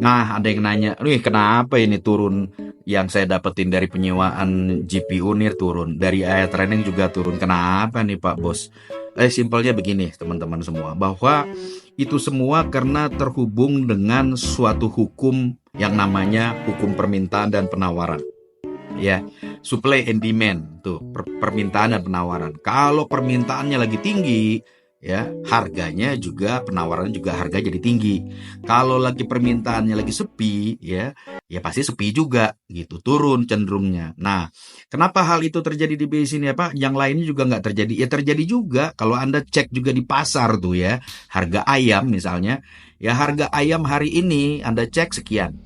Nah, ada yang nanya, nih kenapa ini turun yang saya dapetin dari penyewaan GPU nih turun, dari area training juga turun. Kenapa nih Pak Bos? Simpelnya begini teman-teman semua, bahwa itu semua karena terhubung dengan suatu hukum yang namanya hukum permintaan dan penawaran. Ya, supply and demand tuh, permintaan dan penawaran. Kalau permintaannya lagi tinggi, ya harganya juga, penawaran juga harga jadi tinggi. Kalau lagi permintaannya lagi sepi, ya pasti sepi juga gitu, turun cenderungnya. Nah, kenapa hal itu terjadi di base ini, apa yang lainnya juga nggak terjadi? Ya terjadi juga kalau Anda cek juga di pasar tuh ya, harga ayam misalnya, ya harga ayam hari ini Anda cek sekian,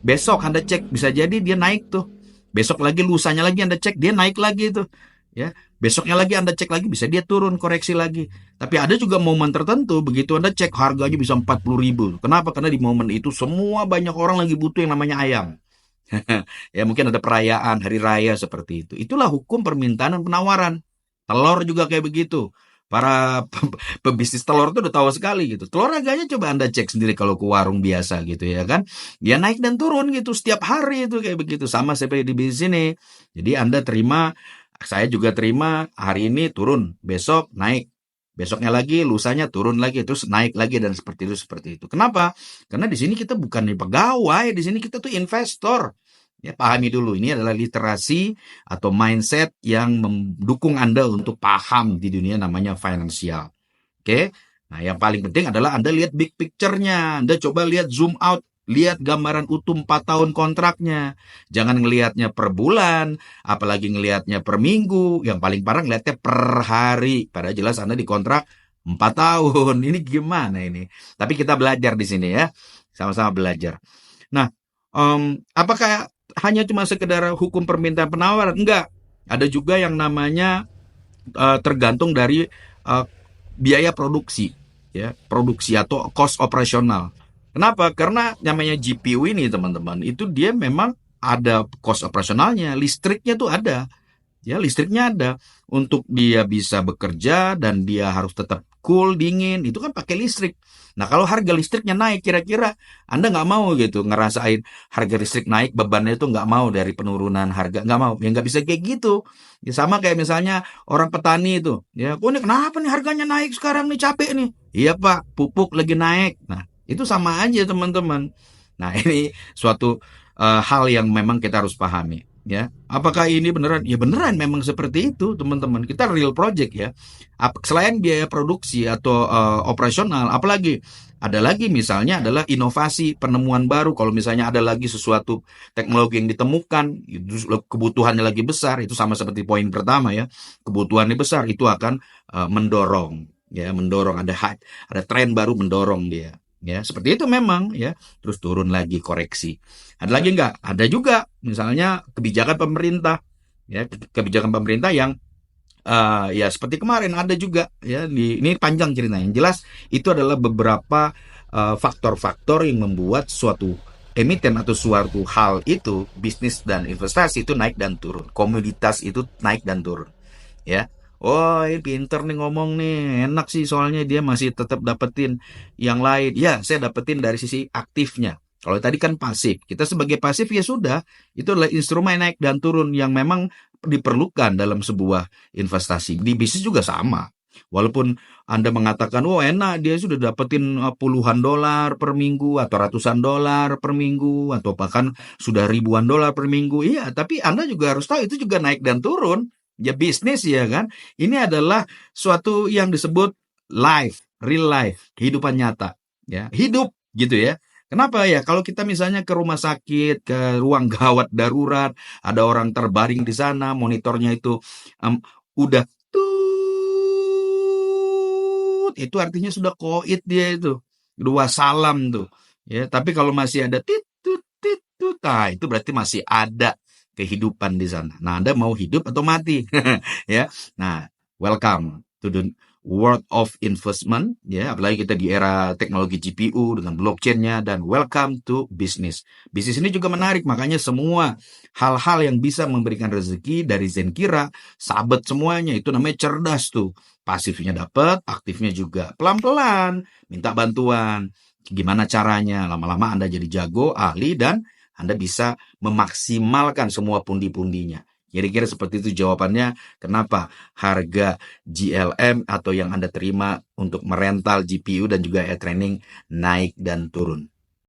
besok Anda cek bisa jadi dia naik tuh, besok lagi, lusanya lagi Anda cek dia naik lagi tuh, ya besoknya lagi Anda cek lagi bisa dia turun, koreksi lagi. Tapi ada juga momen tertentu begitu Anda cek harganya bisa 40.000. Kenapa? Karena di momen itu semua, banyak orang lagi butuh yang namanya ayam. Ya mungkin ada perayaan hari raya seperti itu. Itulah hukum permintaan dan penawaran. Telur juga kayak begitu. Para pebisnis telur itu udah tahu sekali gitu. Telur harganya coba Anda cek sendiri kalau ke warung biasa gitu ya kan. Dia naik dan turun gitu setiap hari itu kayak begitu. Sama seperti di bisnis ini. Jadi Anda terima, saya juga terima, hari ini turun, besok naik. Besoknya lagi, lusanya turun lagi, terus naik lagi, dan seperti itu. Kenapa? Karena di sini kita bukan pegawai, di sini kita tuh investor. Ya, pahami dulu, ini adalah literasi atau mindset yang mendukung Anda untuk paham di dunia namanya finansial. Oke? Nah, yang paling penting adalah Anda lihat big picture-nya. Anda coba lihat zoom out, lihat gambaran utuh 4 tahun kontraknya. Jangan ngelihatnya per bulan, apalagi ngelihatnya per minggu. Yang paling parah ngelihatnya per hari. Padahal jelas Anda dikontrak 4 tahun. Ini gimana ini? Tapi kita belajar di sini ya. Sama-sama belajar. Nah, apakah hanya cuma sekedar hukum permintaan penawaran? Enggak. Ada juga yang namanya tergantung dari uh, biaya produksi, ya, produksi atau cost operasional. Kenapa? Karena namanya GPU ini teman-teman, itu dia memang ada cost operasionalnya, listriknya tuh ada. Ya, listriknya ada untuk dia bisa bekerja dan dia harus tetap cool, dingin, itu kan pakai listrik. Nah, kalau harga listriknya naik, kira-kira Anda nggak mau gitu ngerasain harga listrik naik, bebannya itu nggak mau dari penurunan harga, nggak mau. Ya nggak bisa kayak gitu. Ya sama kayak misalnya orang petani itu, ya, kok ini kenapa nih harganya naik sekarang nih, capek nih. Iya Pak, pupuk lagi naik. Nah, itu sama aja teman-teman. Nah, ini suatu hal yang memang kita harus pahami. Ya, apakah ini beneran? Ya beneran, memang seperti itu teman-teman. Kita real project ya. Selain biaya produksi atau operasional, apalagi ada lagi misalnya adalah inovasi, penemuan baru. Kalau misalnya ada lagi sesuatu teknologi yang ditemukan, itu kebutuhannya lagi besar, itu sama seperti poin pertama ya. Kebutuhannya besar, itu akan mendorong, ya, mendorong, ada tren baru mendorong dia. Ya, seperti itu memang ya. Terus turun lagi, koreksi. Ada lagi enggak? Ada juga, misalnya kebijakan pemerintah, ya, kebijakan pemerintah yang ya seperti kemarin ada juga ya. Ini panjang ceritanya. Yang jelas itu adalah beberapa faktor-faktor yang membuat suatu emiten atau suatu hal itu, bisnis dan investasi itu naik dan turun. Komoditas itu naik dan turun, ya. Oh, ini pinter nih ngomong nih, enak sih soalnya dia masih tetap dapetin yang lain. Ya, saya dapetin dari sisi aktifnya. Kalau tadi kan pasif, kita sebagai pasif ya sudah, itu adalah instrumen naik dan turun yang memang diperlukan dalam sebuah investasi. Di bisnis juga sama. Walaupun Anda mengatakan, oh enak, dia sudah dapetin puluhan dolar per minggu, atau ratusan dolar per minggu, atau bahkan sudah ribuan dolar per minggu. Iya, tapi Anda juga harus tahu itu juga naik dan turun. Ya bisnis ya kan. Ini adalah suatu yang disebut life, real life, kehidupan nyata. Ya, hidup gitu ya. Kenapa ya? Kalau kita misalnya ke rumah sakit, ke ruang gawat darurat, ada orang terbaring di sana, monitornya itu udah tut, itu artinya sudah koit dia itu. Dua salam tuh. Ya, tapi kalau masih ada tit tut tit tut, nah itu berarti masih ada kehidupan di sana. Nah, Anda mau hidup atau mati? Ya. Nah, welcome to the world of investment, ya, apalagi kita di era teknologi GPU dengan blockchain-nya, dan welcome to business. Bisnis ini juga menarik, makanya semua hal-hal yang bisa memberikan rezeki dari Zenkira, sabet semuanya, itu namanya cerdas tuh. Pasifnya dapat, aktifnya juga. Pelan-pelan minta bantuan. Gimana caranya? Lama-lama Anda jadi jago, ahli, dan Anda bisa memaksimalkan semua pundi-pundinya. Kira-kira seperti itu jawabannya kenapa harga GLM atau yang Anda terima untuk merental GPU dan juga AI training naik dan turun.